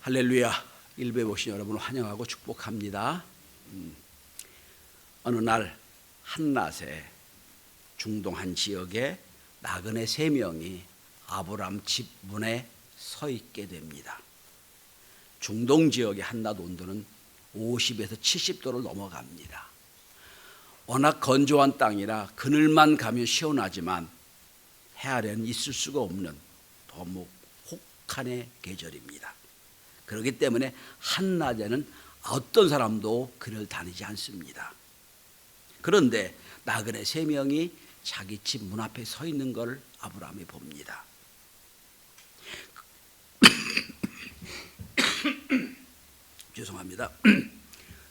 할렐루야. 일부에 오신 여러분 환영하고 축복합니다. 어느 날 한낮에 중동 한 지역에 나그네 3명이 아브라함 집 문에 서 있게 됩니다. 중동 지역의 한낮 온도는 50에서 70도를 넘어갑니다. 워낙 건조한 땅이라 그늘만 가면 시원하지만 해 아래는 있을 수가 없는 너무 혹한의 계절입니다. 그렇기 때문에 한낮에는 어떤 사람도 그를 다니지 않습니다. 그런데 나그네 3명이 자기 집 문 앞에 서 있는 걸 아브라함이 봅니다. 죄송합니다.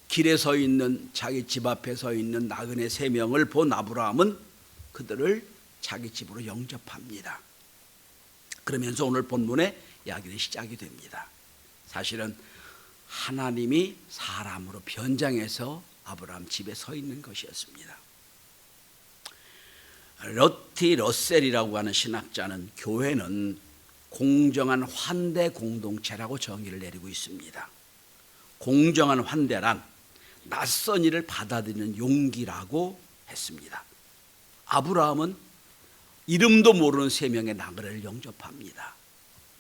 길에 서 있는 자기 집 앞에 서 있는 나그네 3명을 본 아브라함은 그들을 자기 집으로 영접합니다. 그러면서 오늘 본문의 이야기는 시작이 됩니다. 사실은 하나님이 사람으로 변장해서 아브라함 집에 서 있는 것이었습니다. 러티 러셀이라고 하는 신학자는 교회는 공정한 환대 공동체라고 정의를 내리고 있습니다. 공정한 환대란 낯선 일을 받아들이는 용기라고 했습니다. 아브라함은 이름도 모르는 3명의 나그네를 영접합니다.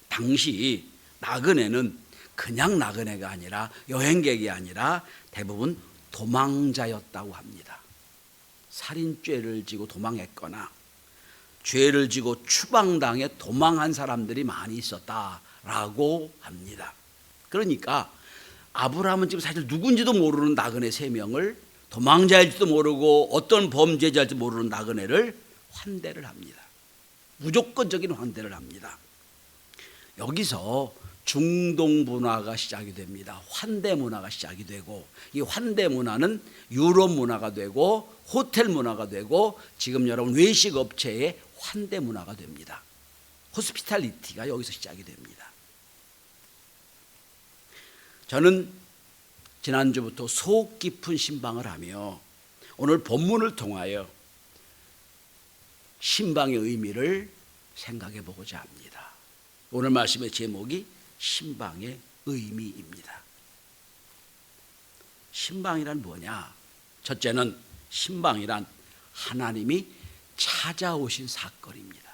당시 나그네는 그냥 나그네가 아니라 여행객이 아니라 대부분 도망자였다고 합니다. 살인죄를 지고 도망했거나 죄를 지고 추방당해 도망한 사람들이 많이 있었다라고 합니다. 그러니까 아브라함은 지금 사실 누군지도 모르는 나그네 3명을 도망자일지도 모르고 어떤 범죄자일지 모르는 나그네를 환대를 합니다. 무조건적인 환대를 합니다. 여기서 중동 문화가 시작이 됩니다. 환대 문화가 시작이 되고 이 환대 문화는 유럽 문화가 되고 호텔 문화가 되고 지금 여러분 외식 업체의 환대 문화가 됩니다. 호스피탈리티가 여기서 시작이 됩니다. 저는 지난주부터 속 깊은 신방을 하며 오늘 본문을 통하여 신방의 의미를 생각해 보고자 합니다. 오늘 말씀의 제목이 신방의 의미입니다. 신방이란 뭐냐? 첫째는 신방이란 하나님이 찾아오신 사건입니다.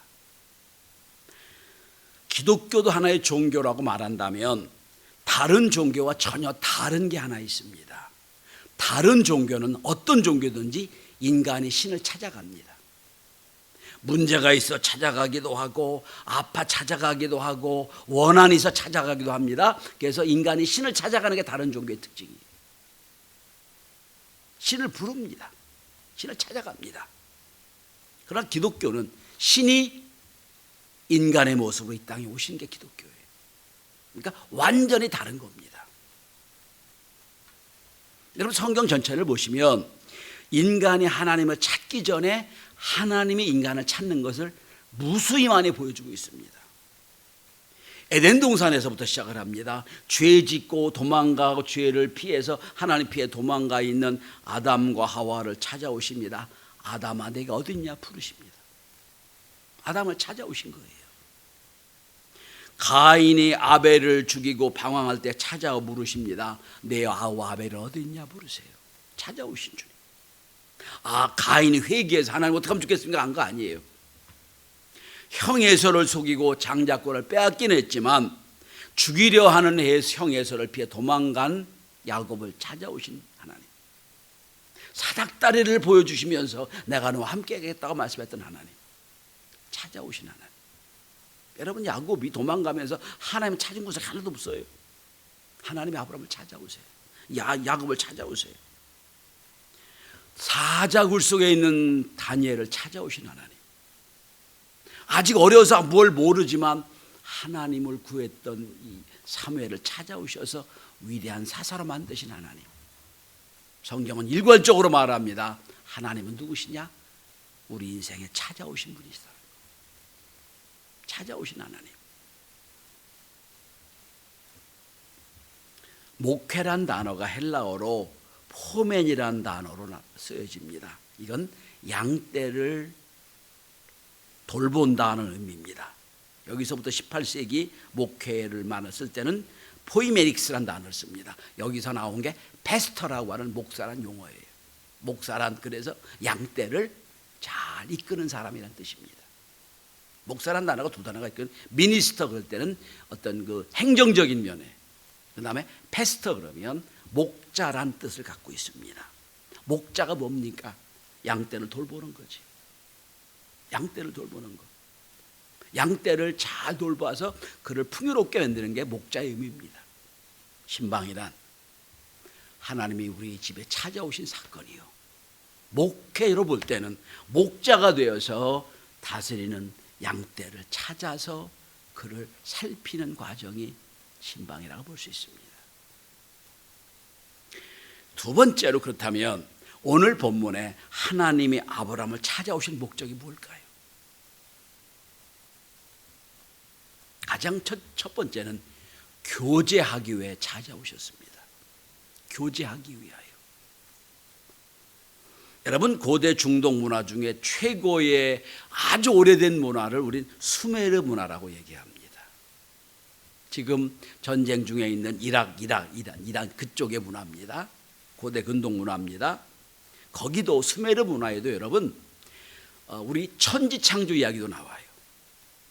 기독교도 하나의 종교라고 말한다면 다른 종교와 전혀 다른 게 하나 있습니다. 다른 종교는 어떤 종교든지 인간이 신을 찾아갑니다. 문제가 있어 찾아가기도 하고 아파 찾아가기도 하고 원한이 있어 찾아가기도 합니다. 그래서 인간이 신을 찾아가는 게 다른 종교의 특징이에요. 신을 부릅니다. 신을 찾아갑니다. 그러나 기독교는 신이 인간의 모습으로 이 땅에 오신 게 기독교예요. 그러니까 완전히 다른 겁니다. 여러분 성경 전체를 보시면 인간이 하나님을 찾기 전에 하나님이 인간을 찾는 것을 무수히 많이 보여주고 있습니다. 에덴 동산에서부터 시작을 합니다. 죄 짓고 도망가고 죄를 피해서 하나님 피해 도망가 있는 아담과 하와를 찾아오십니다. 아담아 내가 어디 있냐 부르십니다. 아담을 찾아오신 거예요. 가인이 아벨을 죽이고 방황할 때 찾아와 물으십니다. 내 아우 아벨은 어디 있냐 물으세요. 찾아오신 주님. 가인이 회개해서 하나님 어떻게 하면 좋겠습니까? 한 거 아니에요. 형 에서를 속이고 장자권을 빼앗긴 했지만 죽이려 하는 형 에서를 피해 도망간 야곱을 찾아오신 하나님. 사닥다리를 보여주시면서 내가 너와 함께 하겠다고 말씀했던 하나님. 찾아오신 하나님. 여러분 야곱이 도망가면서 하나님 찾은 곳이 하나도 없어요. 하나님이 아브라함을 찾아오세요. 야곱을 찾아오세요. 사자굴 속에 있는 다니엘을 찾아오신 하나님. 아직 어려서 뭘 모르지만 하나님을 구했던 이 사무엘을 찾아오셔서 위대한 사사로 만드신 하나님. 성경은 일괄적으로 말합니다. 하나님은 누구시냐? 우리 인생에 찾아오신 분이시다. 찾아오신 하나님. 목회란 단어가 헬라어로 포멘이라는 단어로 쓰여집니다. 이건 양떼를 돌본다는 의미입니다. 여기서부터 18세기 목회를 쓸 때는 포이메닉스라는 단어를 씁니다. 여기서 나온 게 패스터라고 하는 목사란 용어예요. 목사란 그래서 양떼를 잘 이끄는 사람이라는 뜻입니다. 목사란 단어가 두 단어가 있거든요. 미니스터 그럴 때는 어떤 그 행정적인 면에, 그 다음에 패스터 그러면 목자란 뜻을 갖고 있습니다. 목자가 뭡니까? 양떼를 돌보는 거지. 양떼를 돌보는 거. 양떼를 잘 돌봐서 그를 풍요롭게 만드는 게 목자의 의미입니다. 신방이란 하나님이 우리 집에 찾아오신 사건이요. 목회로 볼 때는 목자가 되어서 다스리는 양떼를 찾아서 그를 살피는 과정이 신방이라고 볼 수 있습니다. 두 번째로 그렇다면 오늘 본문에 하나님이 아브라함을 찾아오신 목적이 뭘까요? 가장 첫 번째는 교제하기 위해 찾아오셨습니다. 교제하기 위하여. 여러분, 고대 중동 문화 중에 최고의 아주 오래된 문화를 우린 수메르 문화라고 얘기합니다. 지금 전쟁 중에 있는 이란 그쪽의 문화입니다. 고대 근동 문화입니다. 거기도 수메르 문화에도 여러분 우리 천지 창조 이야기도 나와요.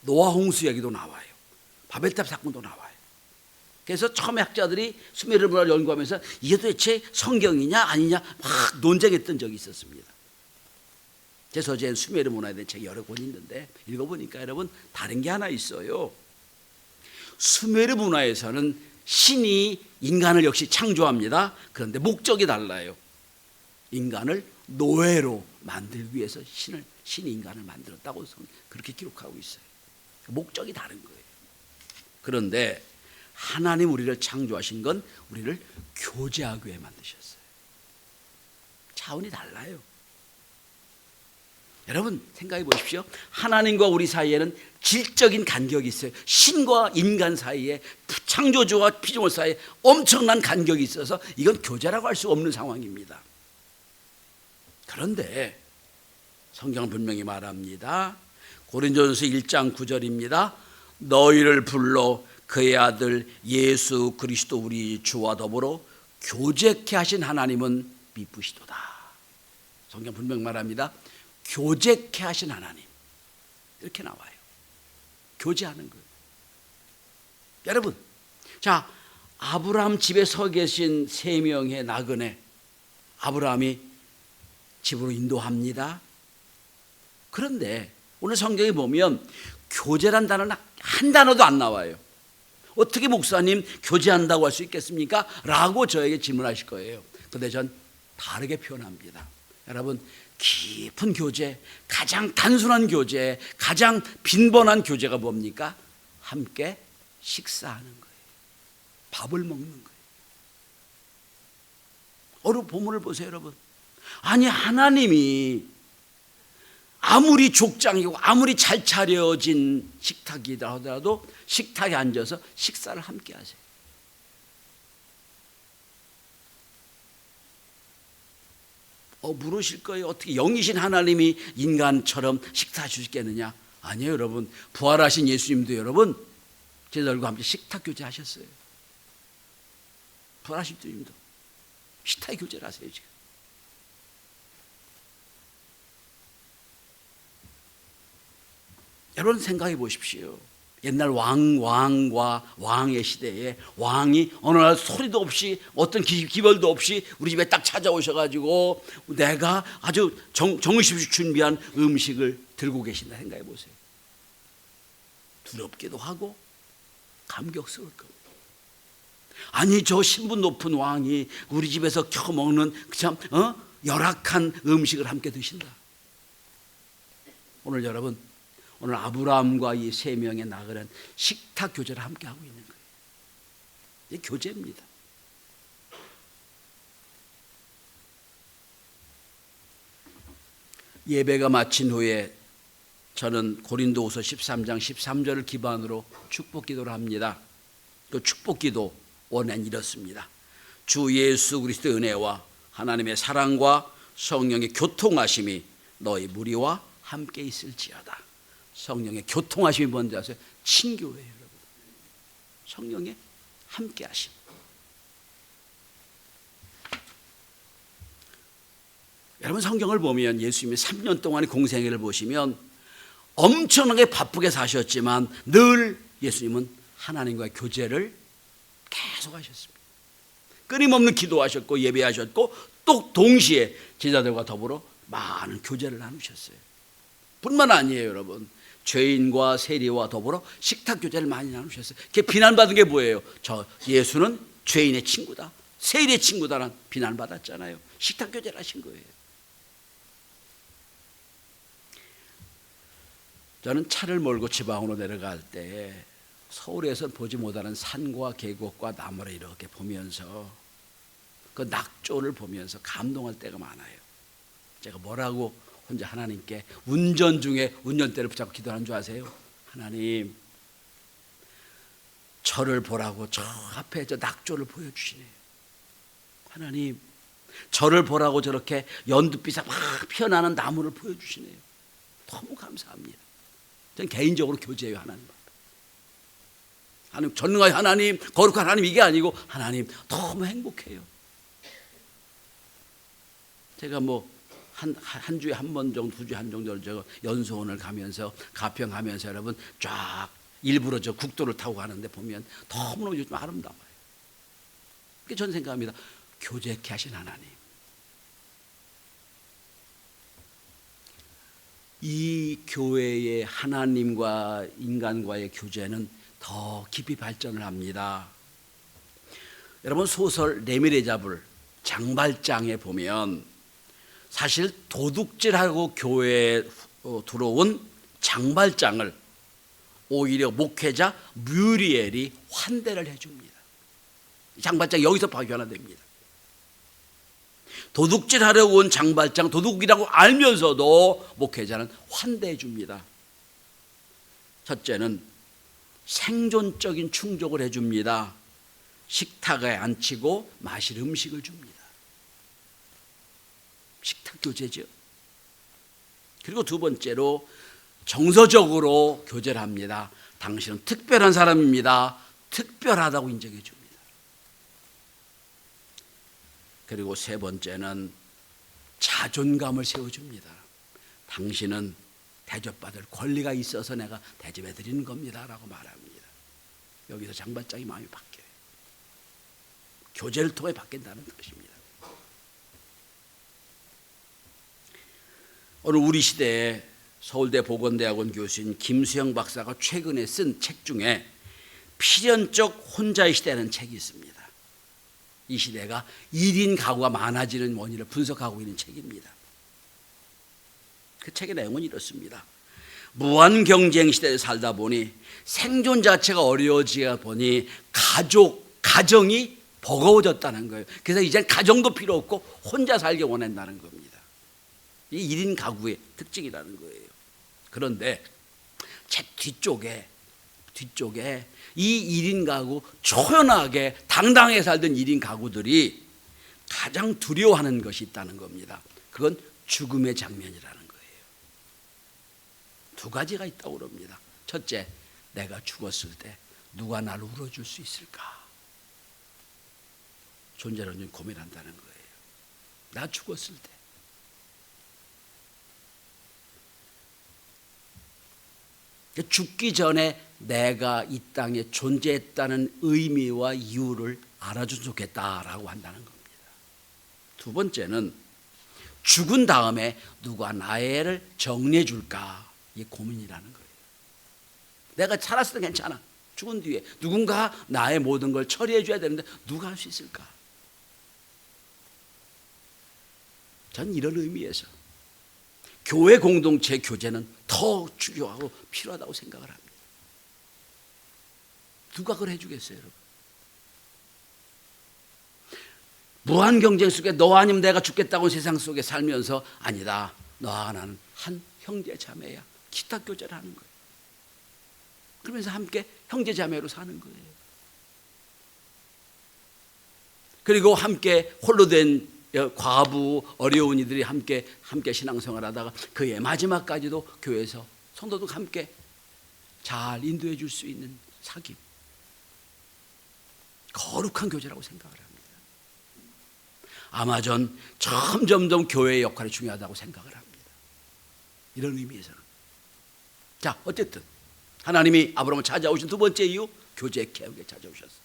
노아 홍수 이야기도 나와요. 바벨탑 사건도 나와요. 그래서 처음에 학자들이 수메르 문화를 연구하면서 이게 도대체 성경이냐 아니냐 막 논쟁했던 적이 있었습니다. 그래서 제 수메르 문화에 대한 책이 여러 권 있는데 읽어보니까 여러분 다른 게 하나 있어요. 수메르 문화에서는 신이 인간을 역시 창조합니다. 그런데 목적이 달라요. 인간을 노예로 만들기 위해서 신이 인간을 만들었다고 그렇게 기록하고 있어요. 목적이 다른 거예요. 그런데 하나님 우리를 창조하신 건 우리를 교제하기 위해 만드셨어요. 차원이 달라요. 여러분 생각해 보십시오. 하나님과 우리 사이에는 질적인 간격이 있어요. 신과 인간 사이에, 창조주와 피조물 사이에 엄청난 간격이 있어서 이건 교제라고 할 수 없는 상황입니다. 그런데 성경은 분명히 말합니다. 고린도전서 1장 9절입니다. 너희를 불러 그의 아들 예수 그리스도 우리 주와 더불어 교제케 하신 하나님은 미쁘시도다. 성경 분명히 말합니다. 교제케 하신 하나님, 이렇게 나와요. 교제하는 거예요. 여러분, 자, 아브라함 집에 서 계신 3명의 나그네 아브라함이 집으로 인도합니다. 그런데 오늘 성경에 보면 교제란 단어는 한 단어도 안 나와요. 어떻게 목사님 교제한다고 할 수 있겠습니까? 라고 저에게 질문하실 거예요. 그런데 전 다르게 표현합니다. 여러분, 깊은 교제, 가장 단순한 교제, 가장 빈번한 교제가 뭡니까? 함께 식사하는 거예요. 밥을 먹는 거예요. 오늘 본문을 보세요, 여러분. 아니, 하나님이 아무리 족장이고 아무리 잘 차려진 식탁이다 하더라도 식탁에 앉아서 식사를 함께 하세요. 물으실 거예요. 어떻게 영이신 하나님이 인간처럼 식사할 수 있겠느냐? 아니에요, 여러분. 부활하신 예수님도 여러분 제자들과 함께 식탁 교제하셨어요. 부활하신 예수님도 식탁 교제를 하세요 지금. 여러분 생각해 보십시오. 옛날 왕과 왕의 시대에 왕이 어느 날 소리도 없이 어떤 기별도 없이 우리 집에 딱 찾아오셔가지고 내가 아주 정신없이 준비한 음식을 들고 계신다 생각해 보세요. 두렵기도 하고 감격스러울 겁니다. 아니, 저 신분 높은 왕이 우리 집에서 켜먹는 참 열악한 음식을 함께 드신다. 오늘 여러분, 오늘 아브라함과 이 3명의 나그네는 식탁 교제를 함께 하고 있는 거예요. 이게 교제입니다. 예배가 마친 후에 저는 고린도후서 13장 13절을 기반으로 축복 기도를 합니다. 그 축복 기도 원은 이렇습니다. 주 예수 그리스도의 은혜와 하나님의 사랑과 성령의 교통하심이 너희 무리와 함께 있을지어다. 성령의 교통하심이 뭔지 아세요? 친교예요, 여러분. 성령의 함께 하심. 여러분 성경을 보면 예수님이 3년 동안의 공생애를 보시면 엄청나게 바쁘게 사셨지만 늘 예수님은 하나님과의 교제를 계속 하셨습니다. 끊임없는 기도하셨고 예배하셨고 또 동시에 제자들과 더불어 많은 교제를 나누셨어요. 뿐만 아니에요, 여러분. 죄인과 세리와 더불어 식탁 교제를 많이 나누셨어요. 그게 비난받은 게 뭐예요? 저 예수는 죄인의 친구다, 세리의 친구다라는 비난받았잖아요. 식탁 교제를 하신 거예요. 저는 차를 몰고 지방으로 내려갈 때 서울에서 보지 못하는 산과 계곡과 나무를 이렇게 보면서 그 낙조를 보면서 감동할 때가 많아요. 제가 뭐라고 혼자 하나님께 운전 중에 운전대를 붙잡고 기도하는 줄 아세요? 하나님, 저를 보라고 저 앞에 저 낙조를 보여주시네요. 하나님, 저를 보라고 저렇게 연두빛에 막 피어나는 나무를 보여주시네요. 너무 감사합니다. 저는 개인적으로 교제해요, 하나님. 하나님, 전능하신 하나님, 거룩한 하나님, 이게 아니고 하나님 너무 행복해요. 제가 한 주에 한 번 정도, 2주에 한 정도 저 연수원을 가면서 가평하면서 여러분 쫙 일부러 저 국도를 타고 가는데 보면 너무너무 요즘 아름다워요. 그게 전 생각합니다. 교제케 하신 하나님. 이 교회의 하나님과 인간과의 교제는 더 깊이 발전을 합니다. 여러분 소설 레미레 잡을 장발장에 보면 사실 도둑질하고 교회에 들어온 장발장을 오히려 목회자 뮤리엘이 환대를 해줍니다. 장발장 여기서 발견됩니다. 도둑질하려고 온 장발장, 도둑이라고 알면서도 목회자는 환대해 줍니다. 첫째는 생존적인 충족을 해줍니다. 식탁에 앉히고 마실 음식을 줍니다. 식탁 교제죠. 그리고 두 번째로 정서적으로 교제를 합니다. 당신은 특별한 사람입니다. 특별하다고 인정해 줍니다. 그리고 세 번째는 자존감을 세워줍니다. 당신은 대접받을 권리가 있어서 내가 대접해 드리는 겁니다 라고 말합니다. 여기서 장발장이 마음이 바뀌어요. 교제를 통해 바뀐다는 것입니다. 오늘 우리 시대에 서울대 보건대학원 교수인 김수영 박사가 최근에 쓴 책 중에 필연적 혼자의 시대라는 책이 있습니다. 이 시대가 1인 가구가 많아지는 원인을 분석하고 있는 책입니다. 그 책의 내용은 이렇습니다. 무한 경쟁 시대에 살다 보니 생존 자체가 어려워지다 보니 가정이 버거워졌다는 거예요. 그래서 이제 가정도 필요 없고 혼자 살기 원한다는 겁니다. 이 1인 가구의 특징이라는 거예요. 그런데 제 뒤쪽에 이 1인 가구 초연하게 당당하게 살던 1인 가구들이 가장 두려워하는 것이 있다는 겁니다. 그건 죽음의 장면이라는 거예요. 두 가지가 있다고 그럽니다. 첫째, 내가 죽었을 때 누가 나를 울어줄 수 있을까? 존재론을 고민한다는 거예요. 나 죽었을 때. 죽기 전에 내가 이 땅에 존재했다는 의미와 이유를 알아줬으면 좋겠다라고 한다는 겁니다. 두 번째는 죽은 다음에 누가 나의 애를 정리해 줄까? 이게 고민이라는 거예요. 내가 살았을 때 괜찮아. 죽은 뒤에 누군가 나의 모든 걸 처리해 줘야 되는데 누가 할 수 있을까? 전 이런 의미에서 교회 공동체 교제는 더 중요하고 필요하다고 생각을 합니다. 누가 그걸 해주겠어요, 여러분? 무한 경쟁 속에 너 아니면 내가 죽겠다고 세상 속에 살면서 아니다. 너와 나는 한 형제 자매야. 기탁 교제를 하는 거예요. 그러면서 함께 형제 자매로 사는 거예요. 그리고 함께 홀로 된 과부 어려운 이들이 함께 신앙생활 하다가 그의 마지막까지도 교회에서 성도도 함께 잘 인도해 줄 수 있는 사귐. 거룩한 교제라고 생각을 합니다. 아마 전 점점 교회의 역할이 중요하다고 생각을 합니다. 이런 의미에서는. 자, 어쨌든 하나님이 아브라함을 찾아오신 두 번째 이유, 교제 개혁에 찾아오셨어요.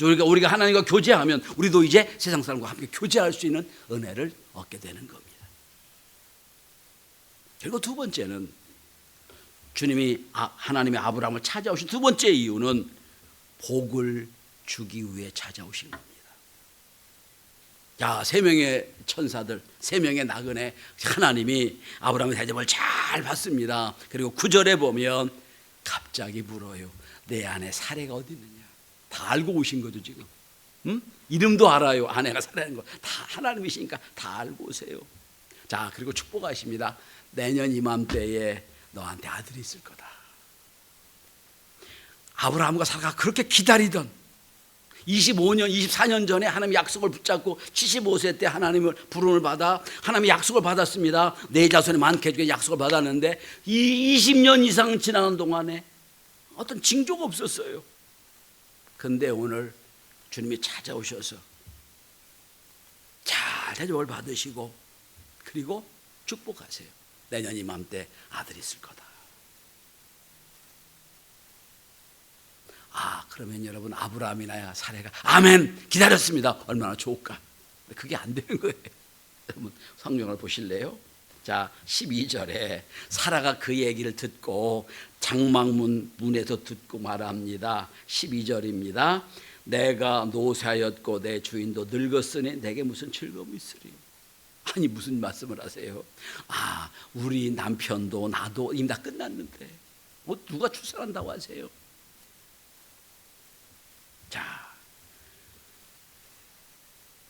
우리가 하나님과 교제하면 우리도 이제 세상 사람과 함께 교제할 수 있는 은혜를 얻게 되는 겁니다. 그리고 두 번째는 하나님이 아브라함을 찾아오신 두 번째 이유는 복을 주기 위해 찾아오신 겁니다. 자, 세 명의 천사들, 세 명의 나그네 하나님이 아브라함의 대접을 잘 받습니다. 그리고 9절에 보면 갑자기 물어요. 내 안에 사례가 어디 있느냐? 다 알고 오신 거죠 지금. 이름도 알아요. 아내가 살아있는 거 다 하나님이시니까 다 알고 오세요. 자, 그리고 축복하십니다. 내년 이맘때에 너한테 아들이 있을 거다. 아브라함과 사라가 그렇게 기다리던 25년, 24년 전에 하나님 약속을 붙잡고 75세 때 하나님을 부름을 받아 하나님의 약속을 받았습니다. 내 자손이 많게 해주게 약속을 받았는데 이 20년 이상 지나는 동안에 어떤 징조가 없었어요. 근데 오늘 주님이 찾아오셔서 잘 대접을 받으시고 그리고 축복하세요. 내년 이맘때 아들이 있을 거다. 그러면 여러분 아브라함이나 사레가 아멘 기다렸습니다. 얼마나 좋을까. 그게 안 되는 거예요. 여러분 성경을 보실래요? 자, 12절에 사라가 그 얘기를 듣고 장막문 문에서 듣고 말합니다. 12절입니다. 내가 노쇠하였고 내 주인도 늙었으니 내게 무슨 즐거움이 있으리요. 아니 무슨 말씀을 하세요? 우리 남편도 나도 이미 다 끝났는데 누가 출산한다고 하세요? 자,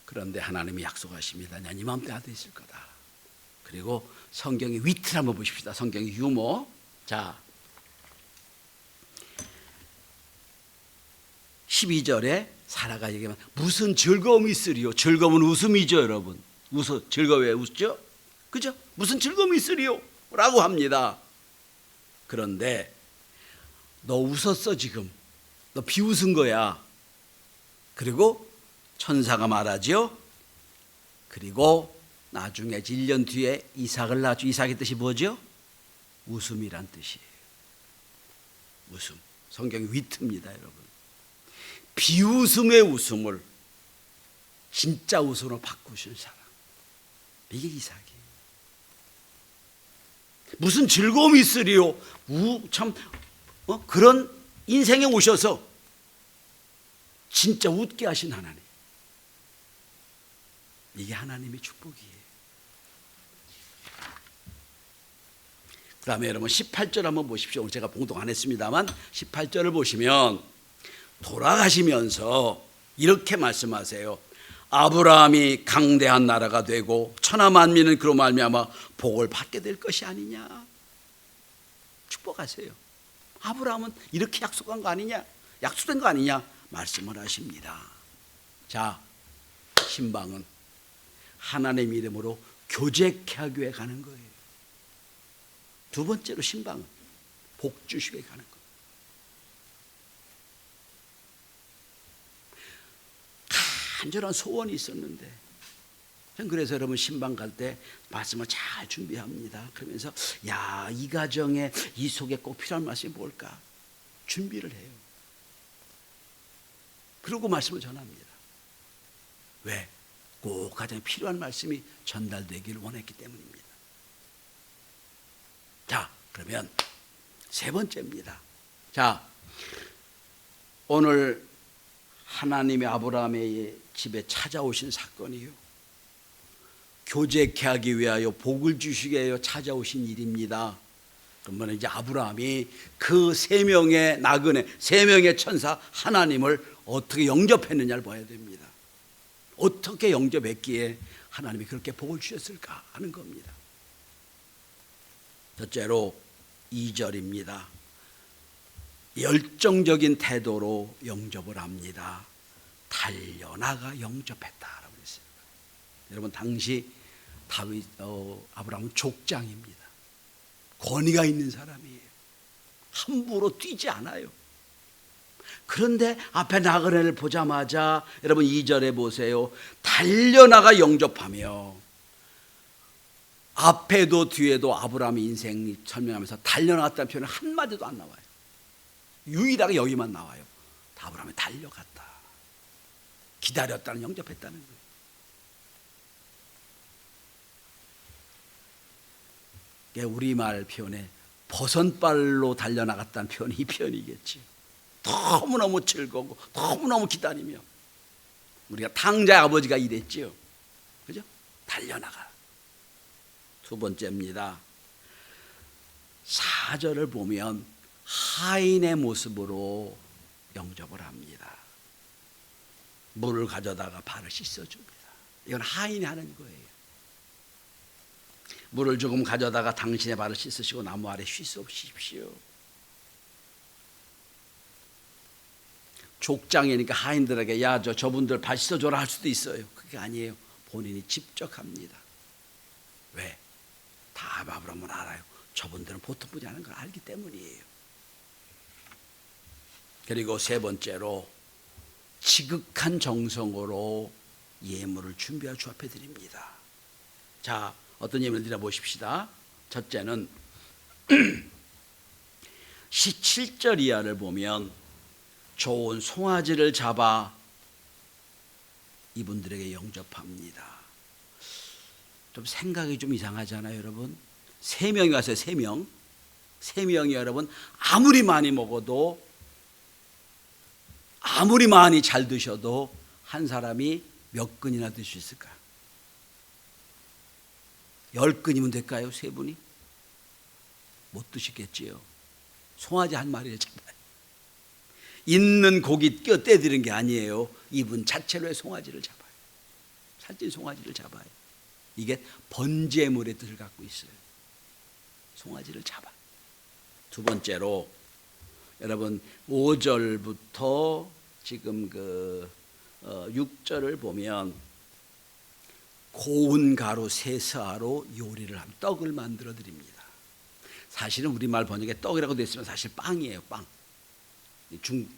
그런데 하나님이 약속하십니다. 난 이맘때 아들이 있을 거다. 그리고 성경의 위트를 한번 보십시다. 성경의 유머. 자, 12절에 사라가 얘기하면 무슨 즐거움이 있으리요. 즐거움은 웃음이죠 여러분. 즐거워요. 웃죠? 그죠? 무슨 즐거움이 있으리요 라고 합니다. 그런데 너 웃었어 지금. 너 비웃은 거야. 그리고 천사가 말하죠. 그리고 나중에 1년 뒤에 이삭을 낳죠. 이삭의 뜻이 뭐죠? 웃음이란 뜻이에요. 웃음. 성경이 위트입니다 여러분. 비웃음의 웃음을 진짜 웃음으로 바꾸신 사람, 이게 이삭이에요. 무슨 즐거움이 있으리요. 그런 인생에 오셔서 진짜 웃게 하신 하나님, 이게 하나님의 축복이에요. 그 다음에 여러분 18절 한번 보십시오. 제가 봉독 안 했습니다만 18절을 보시면 돌아가시면서 이렇게 말씀하세요. 아브라함이 강대한 나라가 되고 천하 만민은 그로 말미암아 복을 받게 될 것이 아니냐. 축복하세요. 아브라함은 이렇게 약속한 거 아니냐, 약속된 거 아니냐 말씀을 하십니다. 자, 신방은 하나님 이름으로 교제하기 위해 가는 거예요. 두 번째로 신방은 복 주시기 위해 가는 거예요. 간절한 소원이 있었는데, 전 그래서 여러분 신방 갈 때 말씀을 잘 준비합니다. 그러면서 이 가정에 이 속에 꼭 필요한 말씀이 뭘까 준비를 해요. 그리고 말씀을 전합니다. 왜? 꼭 가정에 필요한 말씀이 전달되기를 원했기 때문입니다. 자, 그러면 세 번째입니다. 자, 오늘 하나님의 아브라함의 집에 찾아오신 사건이요, 교제케 하기 위하여 복을 주시기 위하여 찾아오신 일입니다. 그러면 이제 아브라함이 그 세 명의 나그네, 세 명의 천사 하나님을 어떻게 영접했느냐를 봐야 됩니다. 어떻게 영접했기에 하나님이 그렇게 복을 주셨을까 하는 겁니다. 첫째로 2절입니다. 열정적인 태도로 영접을 합니다. 달려나가 영접했다라고 했습니다. 여러분 당시 아브라함은 족장입니다. 권위가 있는 사람이에요. 함부로 뛰지 않아요. 그런데 앞에 나그네를 보자마자 여러분 2절에 보세요. 달려나가 영접하며, 앞에도 뒤에도 아브라함의 인생 설명하면서 달려나갔다는 표현은 한마디도 안 나와요. 유일하게 여기만 나와요. 아브라함이 달려갔다. 기다렸다는, 영접했다는 거예요. 우리말 표현에 버선발로 달려나갔다는 표현이 이 표현이겠지. 너무너무 즐거우고 너무너무 기다리며, 우리가 탕자의 아버지가 이랬지요. 그죠? 달려나가. 두 번째입니다. 4절을 보면 하인의 모습으로 영접을 합니다. 물을 가져다가 발을 씻어줍니다. 이건 하인이 하는 거예요. 물을 조금 가져다가 당신의 발을 씻으시고 나무 아래 쉬십시오. 족장이니까 하인들에게 야, 저분들 발 씻어줘라 할 수도 있어요. 그게 아니에요. 본인이 직접 합니다. 왜? 다 아브라함은 알아요. 저분들은 보통 분이 하는 걸 알기 때문이에요. 그리고 세 번째로 지극한 정성으로 예물을 준비하여 주 앞에 드립니다. 자, 어떤 예물을 드려 보십시다. 첫째는 17절 이하를 보면 좋은 송아지를 잡아 이분들에게 영접합니다. 좀 생각이 좀 이상하잖아요, 여러분. 3명이 왔어요. 3명. 3명이 여러분 아무리 많이 먹어도, 아무리 많이 잘 드셔도 한 사람이 몇 근이나 들 수 있을까요? 10근이면 될까요? 3분이? 못 드시겠지요. 송아지 한 마리를 잡아요. 있는 고기 떼드리는 게 아니에요. 이분 자체로의 송아지를 잡아요. 살찐 송아지를 잡아요. 이게 번제물의 뜻을 갖고 있어요. 송아지를 잡아. 두 번째로 여러분 5절부터 지금 6절을 보면 고운 가루 세스아로 요리를 하면 떡을 만들어 드립니다. 사실은 우리말 번역에 떡이라고 되어 있으면 사실 빵이에요. 빵.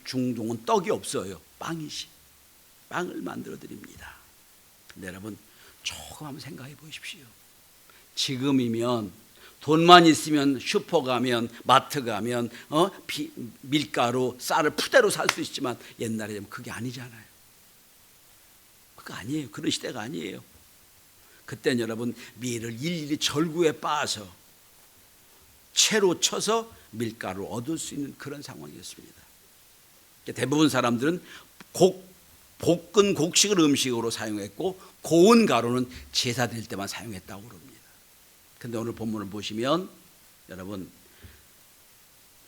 중동은 떡이 없어요. 빵이지. 빵을 만들어 드립니다. 근데 여러분 조금 한번 생각해 보십시오. 지금이면 돈만 있으면 슈퍼 가면, 마트 가면 밀가루, 쌀을 푸대로 살 수 있지만 옛날에 그게 아니잖아요. 그거 아니에요. 그런 시대가 아니에요. 그때는 여러분 밀을 일일이 절구에 빻아서 채로 쳐서 밀가루를 얻을 수 있는 그런 상황이었습니다. 대부분 사람들은 볶은 곡식을 음식으로 사용했고 고운 가루는 제사 드릴 때만 사용했다고 그럽니다. 그런데 오늘 본문을 보시면 여러분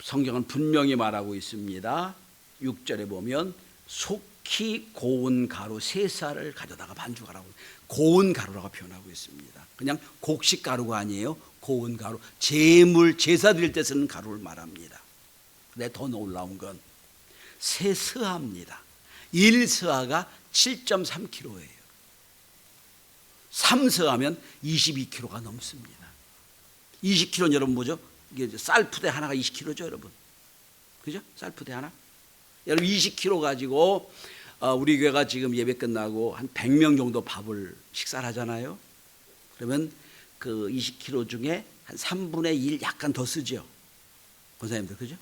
성경은 분명히 말하고 있습니다. 6절에 보면 속히 고운 가루 3쌀을 가져다가 반죽하라고, 고운 가루라고 표현하고 있습니다. 그냥 곡식 가루가 아니에요. 고운 가루, 제물 제사 드릴 때 쓰는 가루를 말합니다. 근데 더 놀라운 건 3스아입니다. 1스아가 7.3kg예요. 3스아면 22kg가 넘습니다. 20kg는 여러분 뭐죠? 이게 쌀푸대 하나가 20kg죠, 여러분. 그죠? 쌀푸대 하나. 여러분 20kg 가지고 우리 교회가 지금 예배 끝나고 한 100명 정도 밥을 식사를 하잖아요. 그러면 그 20kg 중에 한 3분의 1 약간 더 쓰죠. 권사님들, 그죠?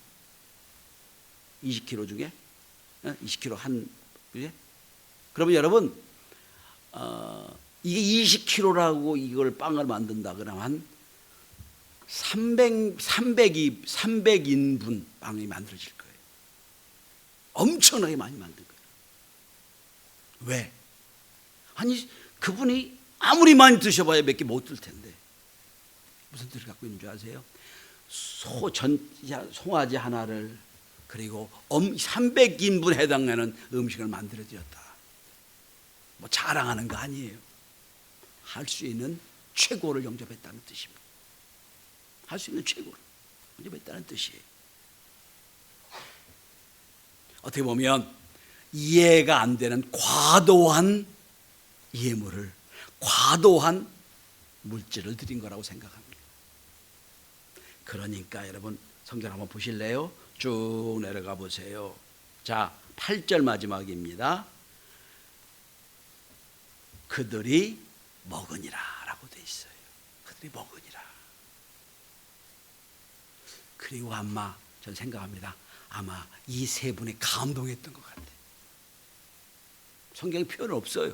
20kg 중에 20kg 한, 그죠? 그러면 여러분 이게 20kg라고 이걸 빵을 만든다 그러면 한 300인분 빵이 만들어질 거예요. 엄청나게 많이 만든 거예요. 왜? 아니 그분이 아무리 많이 드셔봐야 몇 개 못 들 텐데 무슨 뜻을 갖고 있는 줄 아세요? 송아지 하나를 그리고 300인분에 해당하는 음식을 만들어드렸다. 뭐 자랑하는 거 아니에요. 할 수 있는 최고를 영접했다는 뜻입니다. 할 수 있는 최고를 영접했다는 뜻이에요. 어떻게 보면 이해가 안 되는 과도한 예물을, 과도한 물질을 드린 거라고 생각합니다. 그러니까 여러분 성경 한번 보실래요? 쭉 내려가 보세요. 자, 8절 마지막입니다. 그들이 먹으니라 라고 돼 있어요. 그들이 먹으니라. 그리고 아마 전 생각합니다. 아마 이 세 분이 감동했던 것 같아요. 성경에 표현 없어요.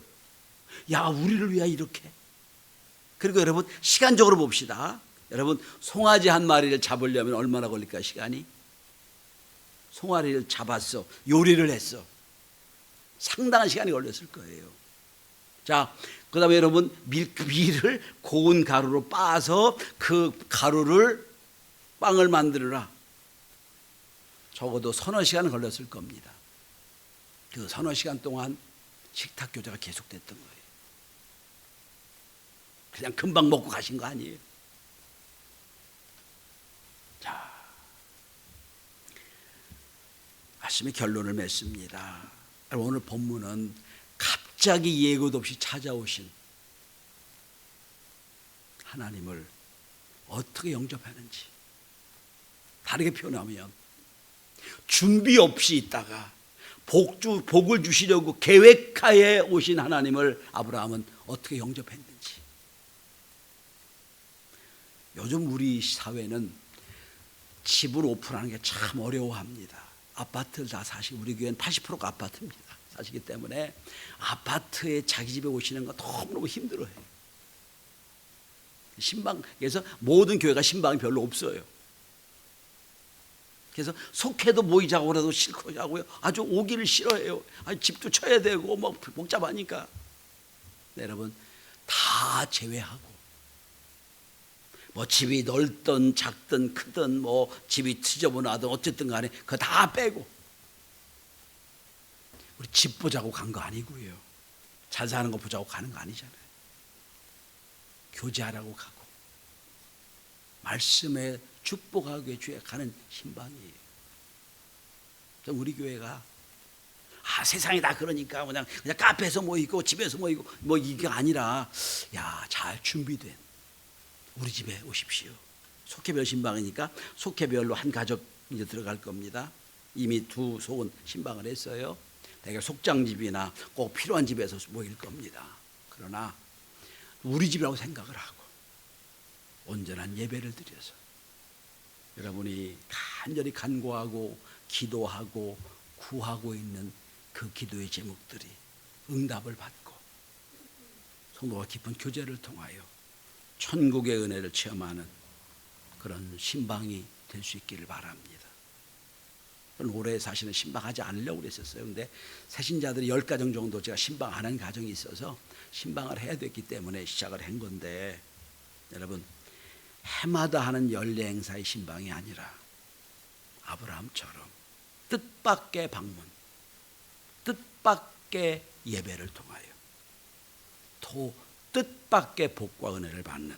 야, 우리를 위하여 이렇게. 그리고 여러분 시간적으로 봅시다. 여러분 송아지 한 마리를 잡으려면 얼마나 걸릴까 시간이? 송아지를 잡았어. 요리를 했어. 상당한 시간이 걸렸을 거예요. 자, 그 다음에 여러분 밀을 고운 가루로 빻아서 그 가루를 빵을 만들어라. 적어도 서너 시간 걸렸을 겁니다. 그 서너 시간 동안 식탁 교제가 계속됐던 거예요. 그냥 금방 먹고 가신 거 아니에요. 자, 말씀의 결론을 맺습니다. 오늘 본문은 갑자기 예고도 없이 찾아오신 하나님을 어떻게 영접하는지, 다르게 표현하면 준비 없이 있다가 복을 주시려고 계획하에 오신 하나님을 아브라함은 어떻게 영접했는지. 요즘 우리 사회는 집을 오픈하는 게 참 어려워합니다. 아파트를 다 사시고, 우리 교회는 80%가 아파트입니다. 사시기 때문에 아파트에 자기 집에 오시는 거 너무너무 힘들어해요. 신방에서 모든 교회가 신방이 별로 없어요. 그래서 속해도 모이자고 그래도 싫고 하고요. 아주 오기를 싫어해요. 아니, 집도 쳐야 되고 뭐 복잡하니까. 네, 여러분 다 제외하고, 뭐 집이 넓든 작든 크든 뭐 집이 지저분하든 어쨌든 간에 그거 다 빼고 우리 집 보자고 간 거 아니고요. 잘 사는 거 보자고 가는 거 아니잖아요. 교제하라고 가고 말씀에 축복하기 위해 가는 신방이에요. 우리 교회가 세상이 다 그러니까 그냥 카페에서 모이고 집에서 모이고 뭐 이게 아니라, 야, 잘 준비된 우리 집에 오십시오. 속회별 신방이니까 속회별로 한 가족 이제 들어갈 겁니다. 이미 두 속은 신방을 했어요. 내가 속장집이나 꼭 필요한 집에서 모일 겁니다. 그러나 우리 집이라고 생각을 하고 온전한 예배를 드려서 여러분이 간절히 간구하고 기도하고 구하고 있는 그 기도의 제목들이 응답을 받고 성도와 깊은 교제를 통하여 천국의 은혜를 체험하는 그런 신방이 될 수 있기를 바랍니다. 올해 사실은 신방하지 않으려고 그랬었어요. 근데 새신자들이 10가정 정도 제가 신방 안 한 가정이 있어서 신방을 해야 됐기 때문에 시작을 한 건데, 여러분 해마다 하는 연례 행사의 신방이 아니라 아브라함처럼 뜻밖의 방문, 뜻밖의 예배를 통하여 또 뜻밖의 복과 은혜를 받는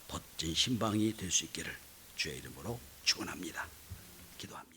멋진 신방이 될 수 있기를 주의 이름으로 축원합니다. 기도합니다.